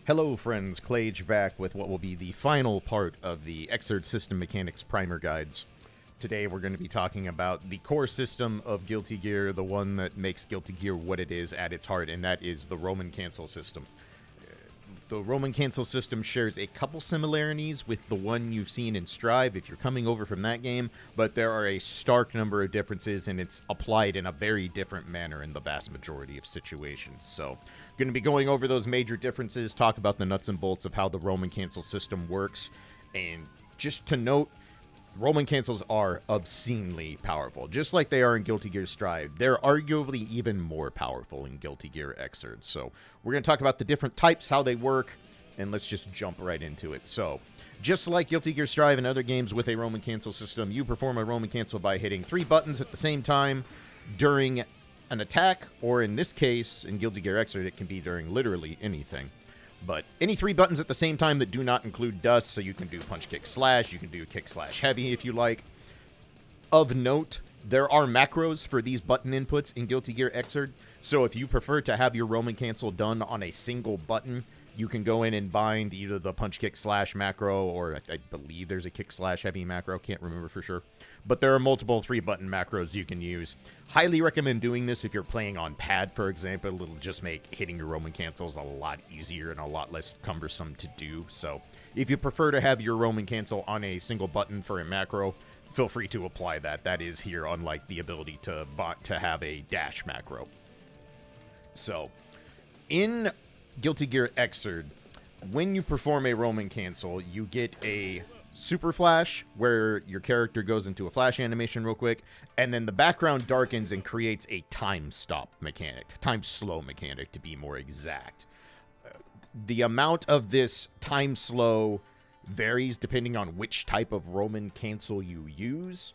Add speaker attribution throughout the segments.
Speaker 1: Hello friends, Clage back with what will be the final part of the XRD System Mechanics Primer Guides. Today we're going to be talking about the core system of Guilty Gear, the one that makes Guilty Gear what it is at its heart, and that is the Roman cancel system. The Roman cancel system shares a couple similarities with the one you've seen in Strive if you're coming over from that game, but there are a stark number of differences, and it's applied in a very different manner in the vast majority of situations. So, going to be going over those major differences, talk about the nuts and bolts of how the Roman cancel system works, and just to note, Roman cancels are obscenely powerful. Just like they are in Guilty Gear Strive, they're arguably even more powerful in Guilty Gear XRD. So we're going to talk about the different types, how they work, and let's just jump right into it. So, just like Guilty Gear Strive and other games with a Roman cancel system, you perform a Roman cancel by hitting 3 buttons at the same time during an attack, or in this case, in Guilty Gear XRD, it can be during literally anything. But any 3 buttons at the same time that do not include dust, so you can do punch, kick, slash, you can do kick, slash, heavy if you like. Of note, there are macros for these button inputs in Guilty Gear XRD, so if you prefer to have your Roman cancel done on a single button, you can go in and bind either the punch, kick, slash macro, or I believe there's a kick, slash, heavy macro, can't remember for sure. But there are multiple 3-button macros you can use. Highly recommend doing this if you're playing on pad, for example. It'll just make hitting your Roman cancels a lot easier and a lot less cumbersome to do. So if you prefer to have your Roman cancel on a single button for a macro, feel free to apply that. That is here, unlike the ability to have a dash macro. So, in Guilty Gear XRD, when you perform a Roman cancel, you get a super flash, where your character goes into a flash animation real quick, and then the background darkens and creates a time stop mechanic. Time slow mechanic, to be more exact. The amount of this time slow varies depending on which type of Roman cancel you use,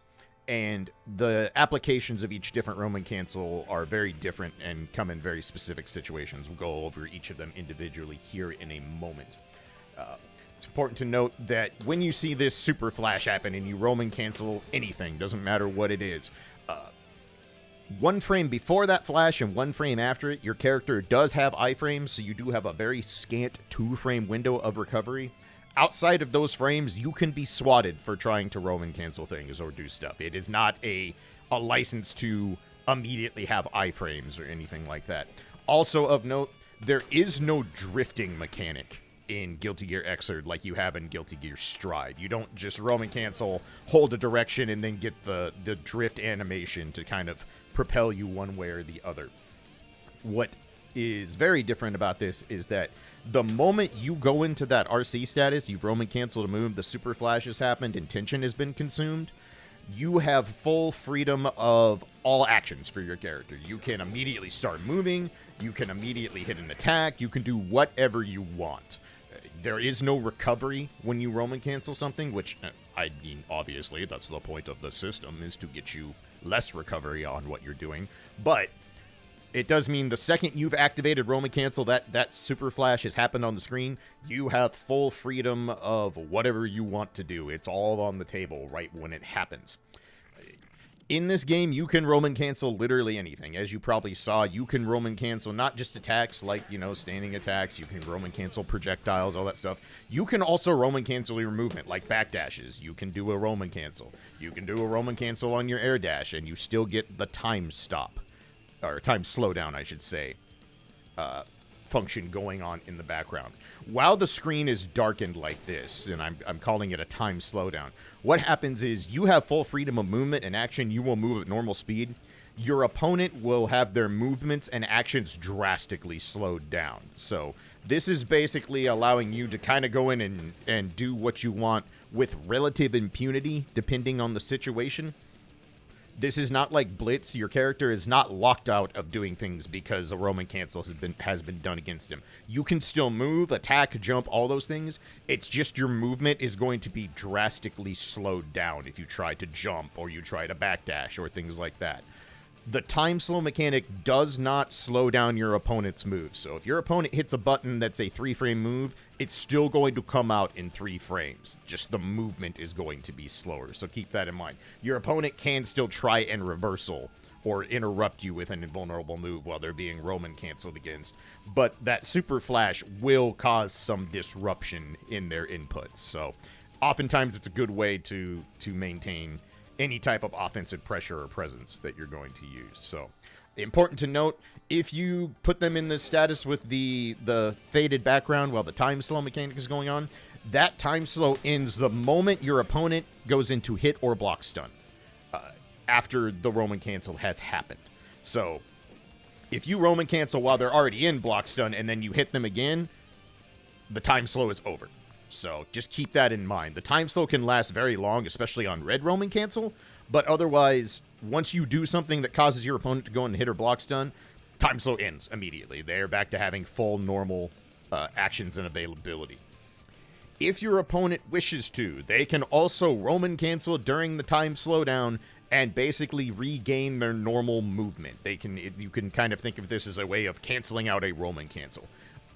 Speaker 1: and the applications of each different Roman cancel are very different and come in very specific situations. We'll go over each of them individually here in a moment. It's important to note that when you see this super flash happen and you Roman cancel anything, doesn't matter what it is, 1 frame before that flash and 1 frame after it, your character does have iframes, so you do have a very scant 2-frame window of recovery. Outside of those frames, you can be swatted for trying to Roman cancel things or do stuff. It is not a license to immediately have iframes or anything like that. Also of note, there is no drifting mechanic in Guilty Gear XRD like you have in Guilty Gear Strive. You don't just Roman cancel, hold a direction, and then get the drift animation to kind of propel you one way or the other. What is very different about this is that the moment you go into that RC status, you've Roman canceled a move, the super flash has happened, and tension has been consumed, you have full freedom of all actions for your character. You can immediately start moving, you can immediately hit an attack, you can do whatever you want. There is no recovery when you Roman cancel something, which, I mean, obviously, that's the point of the system, is to get you less recovery on what you're doing. But it does mean the second you've activated Roman cancel, that super flash has happened on the screen, you have full freedom of whatever you want to do. It's all on the table right when it happens. In this game, you can Roman cancel literally anything. As you probably saw, you can Roman cancel not just attacks like, standing attacks. You can Roman cancel projectiles, all that stuff. You can also Roman cancel your movement, like backdashes. You can do a Roman cancel. You can do a Roman cancel on your air dash, and you still get the time stop. Or time slowdown, I should say, function going on in the background. While the screen is darkened like this, and I'm calling it a time slowdown, what happens is you have full freedom of movement and action. You will move at normal speed. Your opponent will have their movements and actions drastically slowed down. So this is basically allowing you to kind of go in and do what you want with relative impunity, depending on the situation. This is not like Blitz. Your character is not locked out of doing things because a Roman cancel has been done against him. You can still move, attack, jump, all those things. It's just your movement is going to be drastically slowed down if you try to jump or you try to backdash or things like that. The time slow mechanic does not slow down your opponent's moves. So if your opponent hits a button that's a 3-frame move, it's still going to come out in 3 frames. Just the movement is going to be slower, so keep that in mind. Your opponent can still try and reversal or interrupt you with an invulnerable move while they're being Roman canceled against. But that super flash will cause some disruption in their inputs. So oftentimes it's a good way to maintain any type of offensive pressure or presence that you're going to use. So important to note, if you put them in the status with the faded background while the time slow mechanic is going on, that time slow ends the moment your opponent goes into hit or block stun after the Roman cancel has happened. So if you Roman cancel while they're already in block stun and then you hit them again, the time slow is over. So just keep that in mind. The time slow can last very long, especially on red Roman cancel, but otherwise, once you do something that causes your opponent to go into hit or block stun, time slow ends immediately. They're back to having full normal actions and availability. If your opponent wishes to, they can also Roman cancel during the time slowdown and basically regain their normal movement. You can kind of think of this as a way of canceling out a Roman cancel.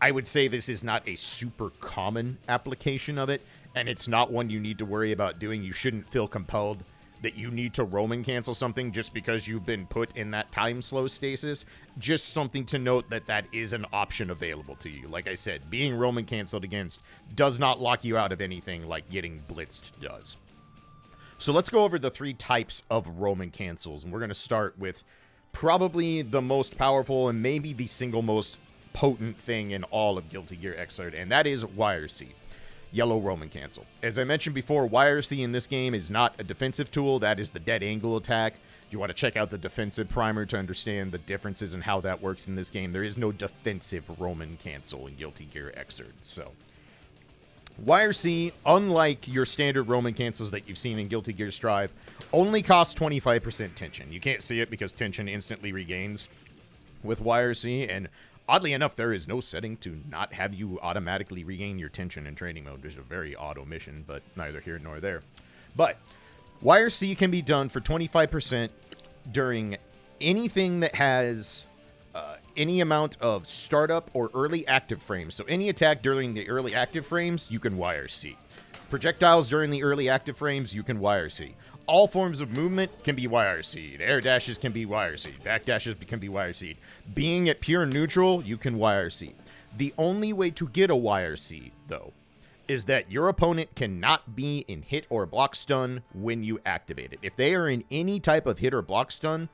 Speaker 1: I would say this is not a super common application of it, and it's not one you need to worry about doing. You shouldn't feel compelled that you need to Roman cancel something just because you've been put in that time slow stasis. Just something to note that is an option available to you. Like I said, being Roman canceled against does not lock you out of anything like getting blitzed does. So let's go over the 3 types of Roman cancels, and we're going to start with probably the most powerful and maybe the single most potent thing in all of Guilty Gear Xrd, and that is YRC, Yellow Roman Cancel. As I mentioned before, YRC in this game is not a defensive tool. That is the dead angle attack. If you want to check out the defensive primer to understand the differences and how that works in this game, there is no defensive Roman Cancel in Guilty Gear Xrd. So YRC, unlike your standard Roman cancels that you've seen in Guilty Gear Strive, only costs 25% tension. You can't see it because tension instantly regains with YRC, and oddly enough, there is no setting to not have you automatically regain your tension in training mode. There's a very odd omission, but neither here nor there. But YRC can be done for 25% during anything that has any amount of startup or early active frames. So any attack during the early active frames, you can YRC. Projectiles during the early active frames, you can YRC. All forms of movement can be YRC'd. Air dashes can be YRC'd. Back dashes can be YRC'd. Being at pure neutral, you can YRC. The only way to get a YRC, though, is that your opponent cannot be in hit or block stun when you activate it. If they are in any type of hit or block stun,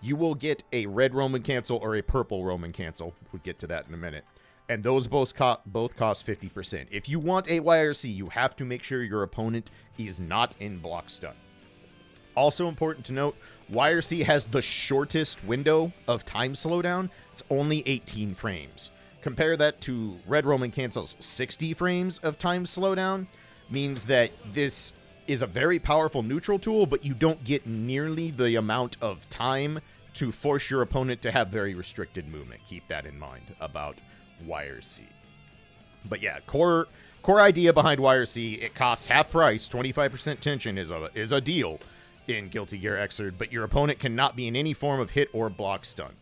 Speaker 1: you will get a red Roman cancel or a purple Roman cancel. We'll get to that in a minute. And those both cost 50%. If you want a YRC, you have to make sure your opponent is not in block stun. Also important to note, YRC has the shortest window of time slowdown. It's only 18 frames. Compare that to red Roman cancel's 60 frames of time slowdown. Means that this is a very powerful neutral tool, but you don't get nearly the amount of time to force your opponent to have very restricted movement. Keep that in mind about YRC. But yeah, core idea behind YRC, it costs half price. 25% tension is a deal in Guilty Gear Xrd, but your opponent cannot be in any form of hit or block stun.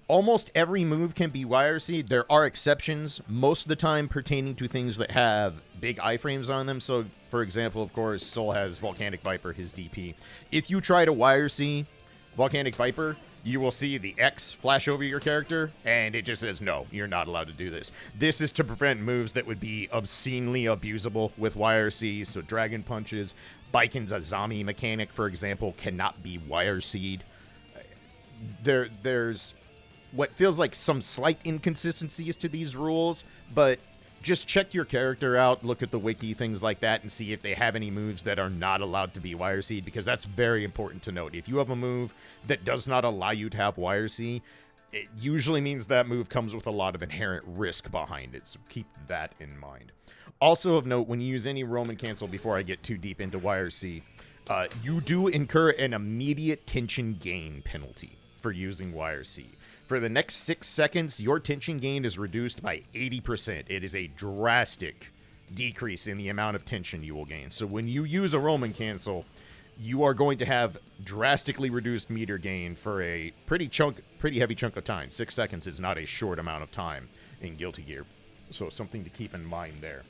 Speaker 1: Almost every move can be YRC. There are exceptions, most of the time pertaining to things that have big iframes on them. So, for example, of course, Soul has Volcanic Viper, his DP. If you try to YRC Volcanic Viper, you will see the X flash over your character, and it just says, no, you're not allowed to do this. This is to prevent moves that would be obscenely abusable with YRC, so Dragon Punches. Baiken's Azami mechanic, for example, cannot be YRC'd. There's what feels like some slight inconsistencies to these rules, but just check your character out, look at the wiki, things like that, and see if they have any moves that are not allowed to be YRC'd, because that's very important to note. If you have a move that does not allow you to have YRC, it usually means that move comes with a lot of inherent risk behind it, so keep that in mind. Also of note, when you use any Roman cancel, before I get too deep into YRC, you do incur an immediate tension gain penalty for using YRC. For the next 6 seconds, your tension gain is reduced by 80%. It is a drastic decrease in the amount of tension you will gain. So when you use a Roman cancel, you are going to have drastically reduced meter gain for a pretty heavy chunk of time. 6 seconds is not a short amount of time in Guilty Gear. So something to keep in mind there.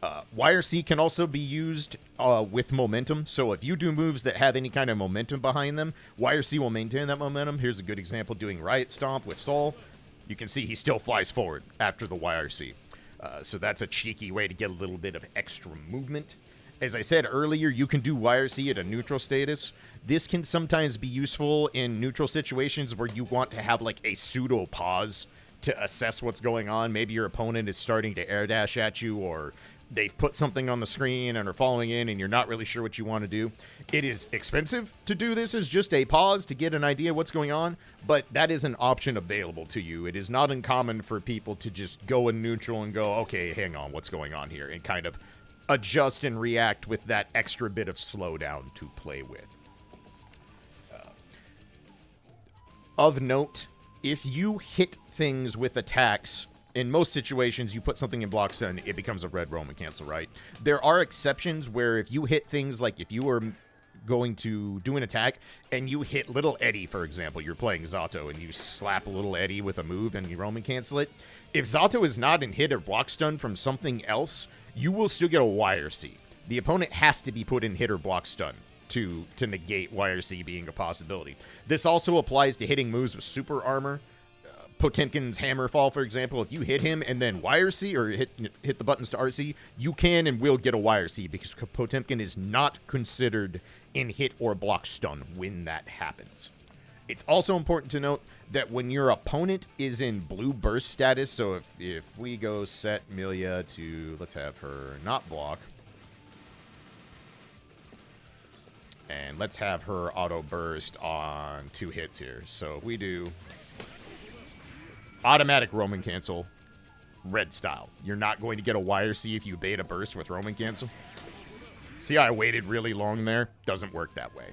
Speaker 1: YRC can also be used with momentum. So if you do moves that have any kind of momentum behind them, YRC will maintain that momentum. Here's a good example doing Riot Stomp with Sol. You can see he still flies forward after the YRC. So that's a cheeky way to get a little bit of extra movement. As I said earlier, you can do YRC at a neutral status. This can sometimes be useful in neutral situations where you want to have like a pseudo pause to assess what's going on. Maybe your opponent is starting to air dash at you, or they've put something on the screen and are following in and you're not really sure what you want to do. It is expensive to do this as just a pause to get an idea of what's going on, but that is an option available to you. It is not uncommon for people to just go in neutral and go, okay, hang on, what's going on here? And kind of adjust and react with that extra bit of slowdown to play with. Of note, if you hit things with attacks, in most situations, you put something in block stun, it becomes a red Roman cancel, right? There are exceptions where if you hit things like if you were going to do an attack and you hit Little Eddie, for example, you're playing Zato and you slap a Little Eddie with a move and you Roman cancel it. If Zato is not in hit or block stun from something else, you will still get a YRC. The opponent has to be put in hit or block stun to negate YRC being a possibility. This also applies to hitting moves with super armor. Potemkin's Hammerfall, for example, if you hit him and then YRC or hit the buttons to RC, you can and will get a YRC because Potemkin is not considered in hit or block stun when that happens. It's also important to note that when your opponent is in blue burst status, so if we go set Milia to, let's have her not block, and let's have her auto burst on 2 hits here. So if we do automatic Roman cancel, red style. You're not going to get a YRC if you bait a burst with Roman cancel. See how I waited really long there? Doesn't work that way.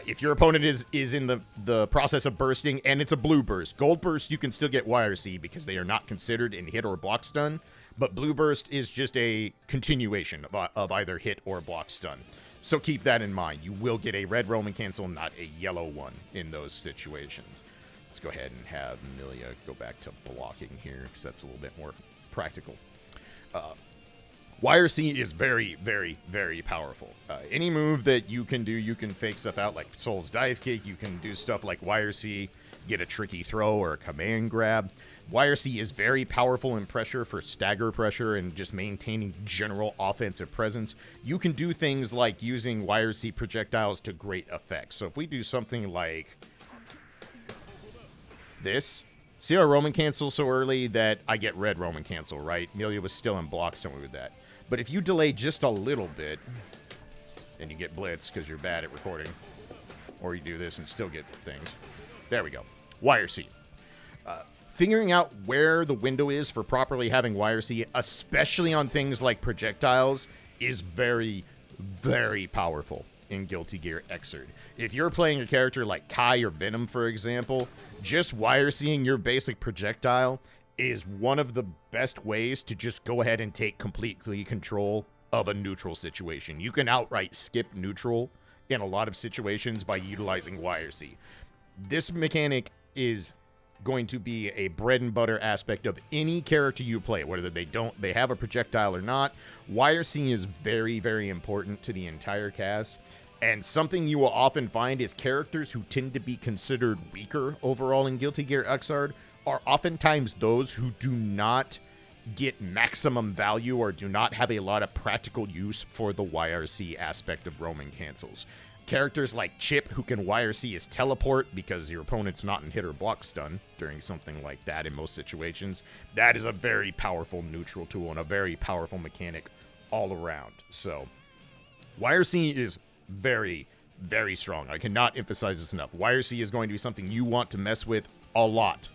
Speaker 1: If your opponent is in the process of bursting and it's a blue burst, gold burst, you can still get YRC because they are not considered in hit or block stun. But blue burst is just a continuation of either hit or block stun. So keep that in mind. You will get a red Roman cancel, not a yellow one in those situations. Let's go ahead and have Milia go back to blocking here because that's a little bit more practical. YRC is very, very, very powerful. Any move that you can do, you can fake stuff out like Sol's Dive Kick. You can do stuff like YRC, get a tricky throw or a command grab. YRC is very powerful in pressure for stagger pressure and just maintaining general offensive presence. You can do things like using YRC projectiles to great effect. So if we do something like this, see our Roman cancel so early that I get red Roman cancel, right? Milia was still in block somewhere with that. But if you delay just a little bit, and you get blitz because you're bad at recording, or you do this and still get things. There we go. YRC. Figuring out where the window is for properly having YRC, especially on things like projectiles, is very, very powerful in Guilty Gear Xrd. If you're playing a character like Kai or Venom, for example, just YRCing your basic projectile is one of the best ways to just go ahead and take completely control of a neutral situation. You can outright skip neutral in a lot of situations by utilizing YRC. This mechanic is going to be a bread and butter aspect of any character you play, whether they have a projectile or not. YRC is very, very important to the entire cast, and something you will often find is characters who tend to be considered weaker overall in Guilty Gear Xrd are oftentimes those who do not get maximum value or do not have a lot of practical use for the YRC aspect of Roman cancels. Characters like Chip, who can YRC his teleport because your opponent's not in hit or block stun during something like that in most situations. That is a very powerful neutral tool and a very powerful mechanic all around. So, YRC is very, very strong. I cannot emphasize this enough. YRC is going to be something you want to mess with a lot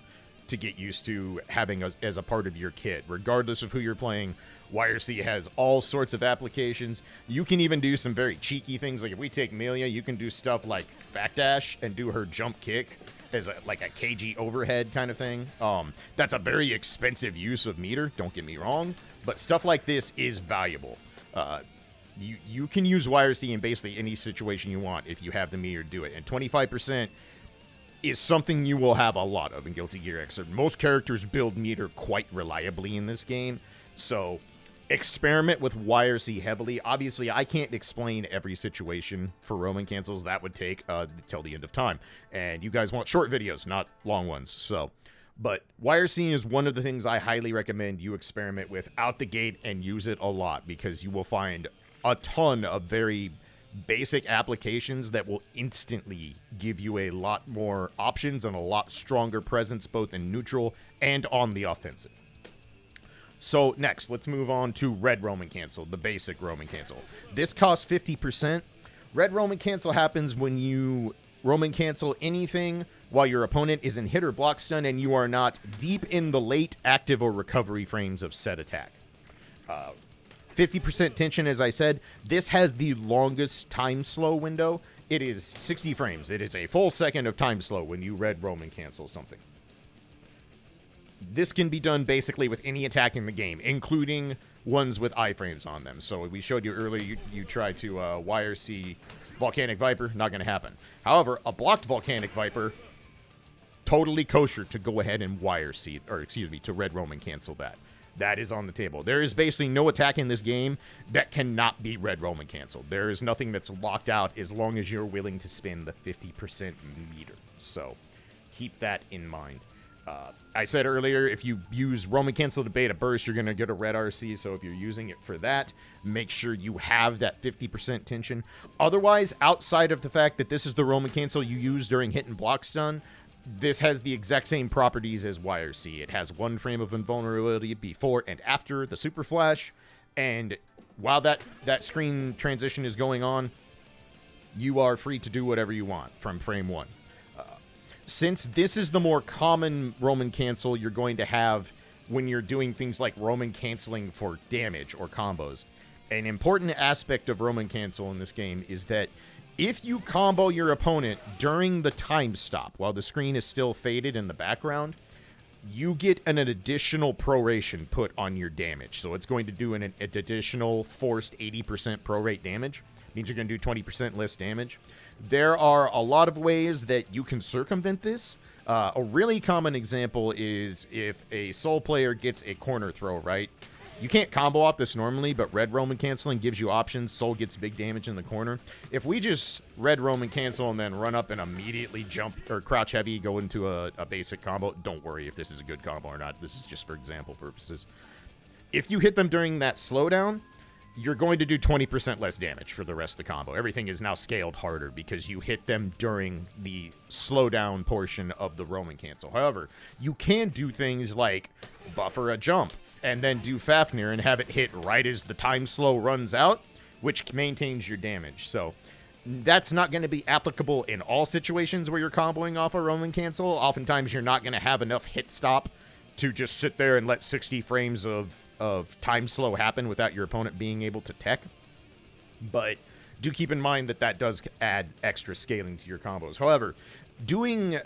Speaker 1: to get used to having as a part of your kit. Regardless of who you're playing, YRC has all sorts of applications. You can even do some very cheeky things. Like if we take Milia, you can do stuff like backdash and do her jump kick as like a KG overhead kind of thing. That's a very expensive use of meter, don't get me wrong, but stuff like this is valuable. You can use YRC in basically any situation you want if you have the meter to do it. And 25% is something you will have a lot of in Guilty Gear Xrd. Most characters build meter quite reliably in this game, so experiment with YRC heavily. Obviously, I can't explain every situation for Roman cancels. That would take till the end of time. And you guys want short videos, not long ones. So, but YRC is one of the things I highly recommend you experiment with out the gate and use it a lot, because you will find a ton of very basic applications that will instantly give you a lot more options and a lot stronger presence both in neutral and on the offensive. So next, let's move on to Red Roman Cancel, the basic Roman Cancel. This costs 50%. Red Roman Cancel happens when you Roman Cancel anything while your opponent is in hit or block stun and you are not deep in the late active or recovery frames of said attack. 50% tension, as I said. This has the longest time slow window. It is 60 frames. It is a full second of time slow when you Red Roman Cancel something. This can be done basically with any attack in the game, including ones with iframes on them. So we showed you earlier, you try to YRC Volcanic Viper, not going to happen. However, a blocked Volcanic Viper, totally kosher to go ahead and YRC, or excuse me, to Red Roman Cancel that. That is on the table. There is basically no attack in this game that cannot be Red Roman Cancel. There is nothing that's locked out as long as you're willing to spend the 50% meter. So keep that in mind. I said earlier, if you use Roman Cancel to bait a burst, you're going to get a red RC. So if you're using it for that, make sure you have that 50% tension. Otherwise, outside of the fact that this is the Roman Cancel you use during hit and block stun, this has the exact same properties as YRC. It has 1 frame of invulnerability before and after the super flash. And while that screen transition is going on, you are free to do whatever you want from frame 1. Since this is the more common Roman Cancel you're going to have when you're doing things like Roman Canceling for damage or combos, an important aspect of Roman Cancel in this game is that if you combo your opponent during the time stop while the screen is still faded in the background, you get an additional proration put on your damage. So it's going to do an additional forced 80% prorate damage. Means you're going to do 20% less damage. There are a lot of ways that you can circumvent this. A really common example is if a soul player gets a corner throw, right? You can't combo off this normally, but Red Roman Canceling gives you options. Soul gets big damage in the corner. If we just Red Roman Cancel and then run up and immediately jump or crouch heavy, go into a basic combo, don't worry if this is a good combo or not. This is just for example purposes. If you hit them during that slowdown, you're going to do 20% less damage for the rest of the combo. Everything is now scaled harder because you hit them during the slowdown portion of the Roman Cancel. However, you can do things like buffer a jump and then do Fafnir and have it hit right as the time slow runs out, which maintains your damage. So that's not going to be applicable in all situations where you're comboing off a Roman Cancel. Oftentimes you're not going to have enough hit stop to just sit there and let 60 frames of time slow happen without your opponent being able to tech. But do keep in mind that that does add extra scaling to your combos. However, doing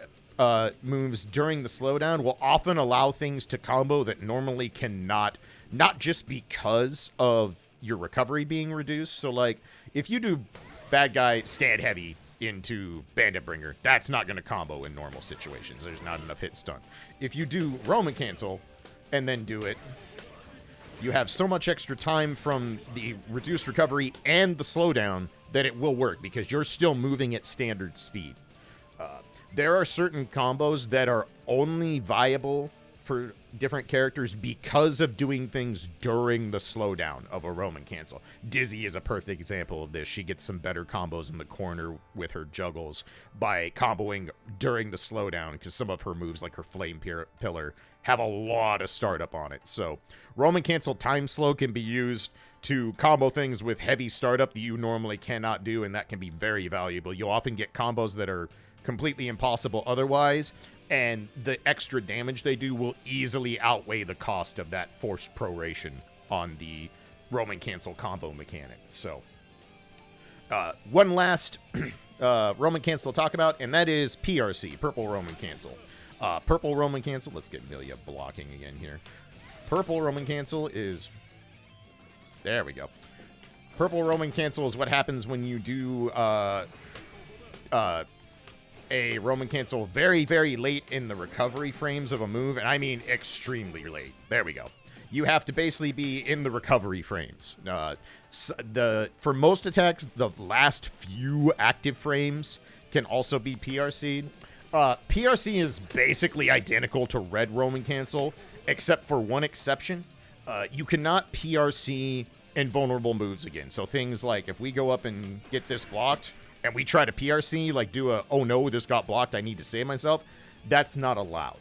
Speaker 1: moves during the slowdown will often allow things to combo that normally cannot, not just because of your recovery being reduced. So like if you do bad guy stand heavy into Bandit Bringer, that's not going to combo in normal situations. There's not enough hit stun. If you do Roman Cancel and then do it, you have so much extra time from the reduced recovery and the slowdown that it will work because you're still moving at standard speed. There are certain combos that are only viable for different characters because of doing things during the slowdown of a Roman Cancel. Dizzy is a perfect example of this. She gets some better combos in the corner with her juggles by comboing during the slowdown because some of her moves, like her Flame Pillar, have a lot of startup on it. So Roman Cancel time slow can be used to combo things with heavy startup that you normally cannot do, and that can be very valuable. You'll often get combos that are completely impossible otherwise, and the extra damage they do will easily outweigh the cost of that forced proration on the Roman Cancel combo mechanic. So one last Roman Cancel to talk about, and that is PRC, Purple Roman Cancel. Purple Roman Cancel, let's get Milia blocking again here. Purple Roman Cancel is, there we go. Purple Roman Cancel is what happens when you do a Roman Cancel very, very late in the recovery frames of a move, and I mean extremely late. There we go. you have to basically be in the recovery frames. For most attacks, the last few active frames can also be PRC'd. PRC is basically identical to red Roman Cancel, except for one exception. You cannot PRC invulnerable moves again. So things like if we go up and get this blocked, and we try to PRC, like do a, oh no, this got blocked, I need to save myself, that's not allowed.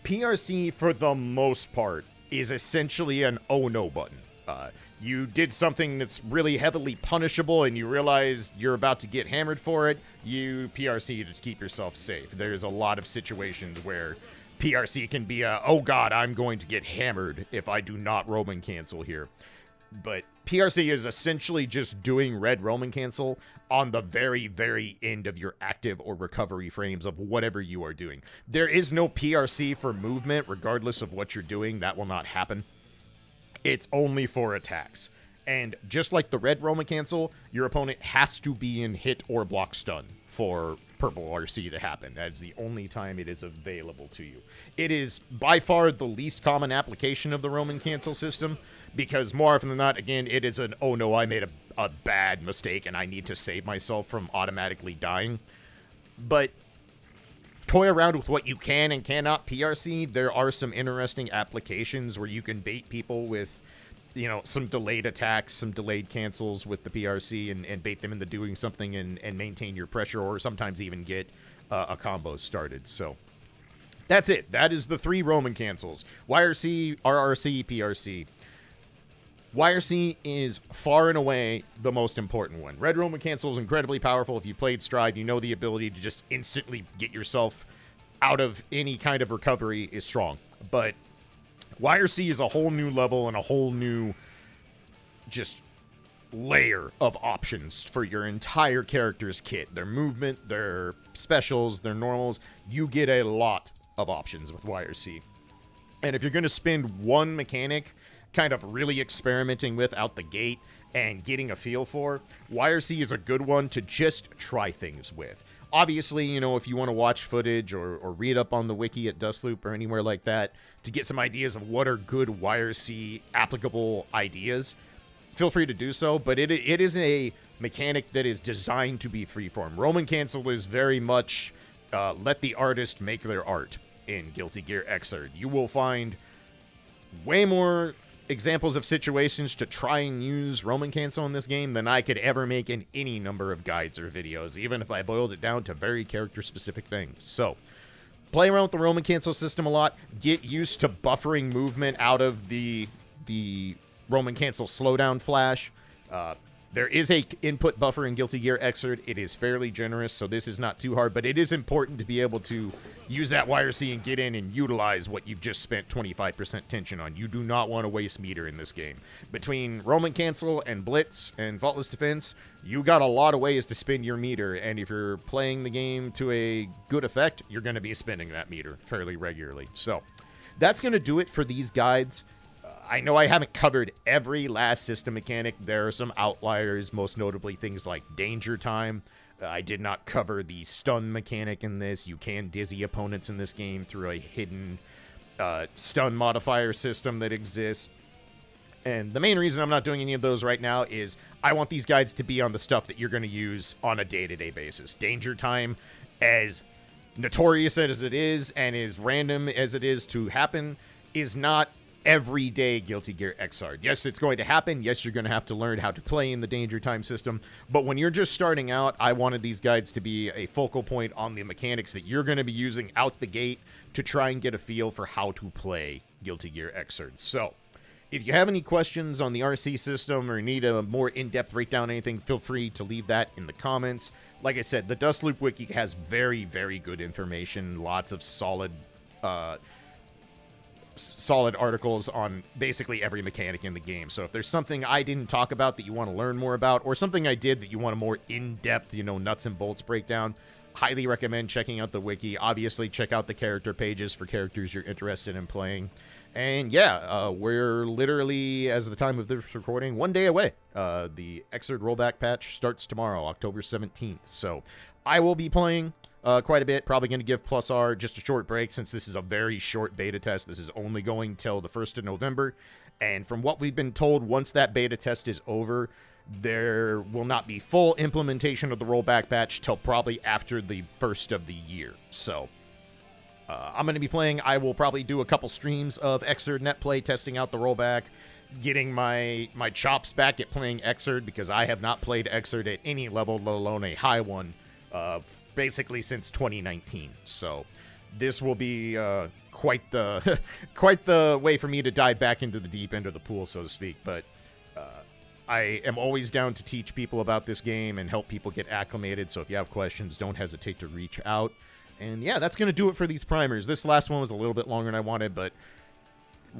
Speaker 1: PRC, for the most part, is essentially an oh no button. You did something that's really heavily punishable and you realize you're about to get hammered for it, you PRC to keep yourself safe. There's a lot of situations where PRC can be a, oh god, I'm going to get hammered if I do not Roman Cancel here. But PRC is essentially just doing red Roman Cancel on the very, very end of your active or recovery frames of whatever you are doing. There is no PRC for movement, regardless of what you're doing. That will not happen. It's only for attacks. And just like the red Roman Cancel, your opponent has to be in hit or block stun for purple RC to happen. That's the only time it is available to you. It is by far the least common application of the Roman Cancel system, because more often than not, again, it is an, oh no, I made a bad mistake and I need to save myself from automatically dying. But toy around with what you can and cannot PRC. There are some interesting applications where you can bait people with, you know, some delayed attacks, some delayed cancels with the PRC and bait them into doing something and maintain your pressure, or sometimes even get a combo started. So that's it. That is the 3 Roman Cancels. YRC, RRC, PRC. YRC is far and away the most important one. Red Roman Cancel is incredibly powerful. If you played Stride, you know the ability to just instantly get yourself out of any kind of recovery is strong. But YRC is a whole new level and a whole new just layer of options for your entire character's kit. Their movement, their specials, their normals. You get a lot of options with YRC. And if you're going to spend one mechanic kind of really experimenting with out the gate and getting a feel for, YRC is a good one to just try things with. Obviously, you know, if you want to watch footage or read up on the wiki at Dustloop or anywhere like that to get some ideas of what are good YRC applicable ideas, feel free to do so. But it is a mechanic that is designed to be freeform. Roman Cancel is very much let the artist make their art in Guilty Gear XRD. You will find way more examples of situations to try and use Roman Cancel in this game than I could ever make in any number of guides or videos, even if I boiled it down to very character-specific things. So, play around with the Roman Cancel system a lot. Get used to buffering movement out of the Roman Cancel slowdown flash. There is a input buffer in Guilty Gear XRD. It is fairly generous, so this is not too hard, but it is important to be able to use that YRC and get in and utilize what you've just spent 25% tension on. You do not want to waste meter in this game. Between Roman Cancel and Blitz and Faultless Defense, you got a lot of ways to spend your meter, and if you're playing the game to a good effect, you're going to be spending that meter fairly regularly. So, that's going to do it for these guides. I know I haven't covered every last system mechanic. There are some outliers, most notably things like Danger Time. I did not cover the stun mechanic in this. You can dizzy opponents in this game through a hidden stun modifier system that exists. And the main reason I'm not doing any of those right now is I want these guides to be on the stuff that you're going to use on a day-to-day basis. Danger Time, as notorious as it is and as random as it is to happen, is not everyday Guilty Gear XRD. Yes, it's going to happen. Yes, you're going to have to learn how to play in the Danger Time system. But when you're just starting out, I wanted these guides to be a focal point on the mechanics that you're going to be using out the gate to try and get a feel for how to play Guilty Gear XRD. So, if you have any questions on the RC system or need a more in-depth breakdown or anything, feel free to leave that in the comments. Like I said, the Dustloop Wiki has very, very good information. Lots of solid articles on basically every mechanic in the game. So if there's something I didn't talk about that you want to learn more about, or something I did that you want a more in-depth, nuts and bolts breakdown, highly recommend checking out the wiki. Obviously, check out the character pages for characters you're interested in playing. And yeah, we're literally, as of the time of this recording, one day away. The XRD Rollback Patch starts tomorrow, October 17th. So I will be playing quite a bit. Probably going to give Plus R just a short break since this is a very short beta test. This is only going till the 1st of November. And from what we've been told, once that beta test is over, there will not be full implementation of the rollback patch till probably after the 1st of the year. So I'm going to be playing. I will probably do a couple streams of XRD Netplay testing out the rollback, getting my chops back at playing XRD because I have not played XRD at any level, let alone a high one, basically since 2019. So this will be quite the quite the way for me to dive back into the deep end of the pool, so to speak. But I am always down to teach people about this game and help people get acclimated. So if you have questions, don't hesitate to reach out. And yeah, that's going to do it for these primers. This last one was a little bit longer than I wanted, but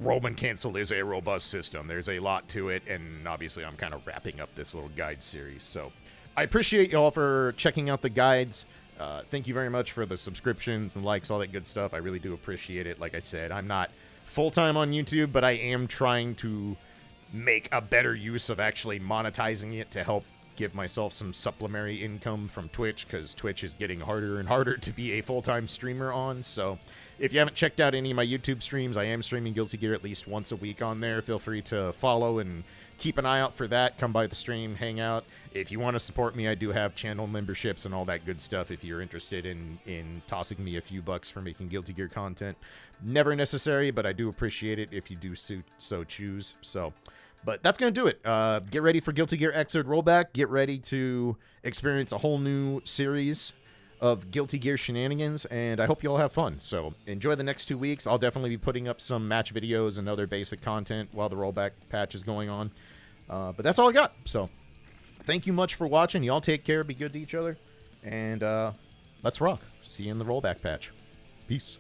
Speaker 1: Roll and Cancel is a robust system. There's a lot to it, and obviously I'm kind of wrapping up this little guide series. So I appreciate y'all for checking out the guides. Thank you very much for the subscriptions and likes, all that good stuff. I really do appreciate it. Like I said, I'm not full-time on YouTube, but I am trying to make a better use of actually monetizing it to help give myself some supplementary income from Twitch, because Twitch is getting harder and harder to be a full-time streamer on. So if you haven't checked out any of my YouTube streams, I am streaming Guilty Gear at least once a week on there. Feel free to follow and keep an eye out for that. Come by the stream, hang out. If you want to support me, I do have channel memberships and all that good stuff if you're interested in tossing me a few bucks for making Guilty Gear content. Never necessary, but I do appreciate it if you do so choose. But that's going to do it. Get ready for Guilty Gear XRD Rollback. Get ready to experience a whole new series of Guilty Gear shenanigans, and I hope you all have fun. So enjoy the next 2 weeks. I'll definitely be putting up some match videos and other basic content while the rollback patch is going on. But that's all I got. So thank you much for watching. Y'all take care. Be good to each other. And let's rock. See you in the rollback patch. Peace.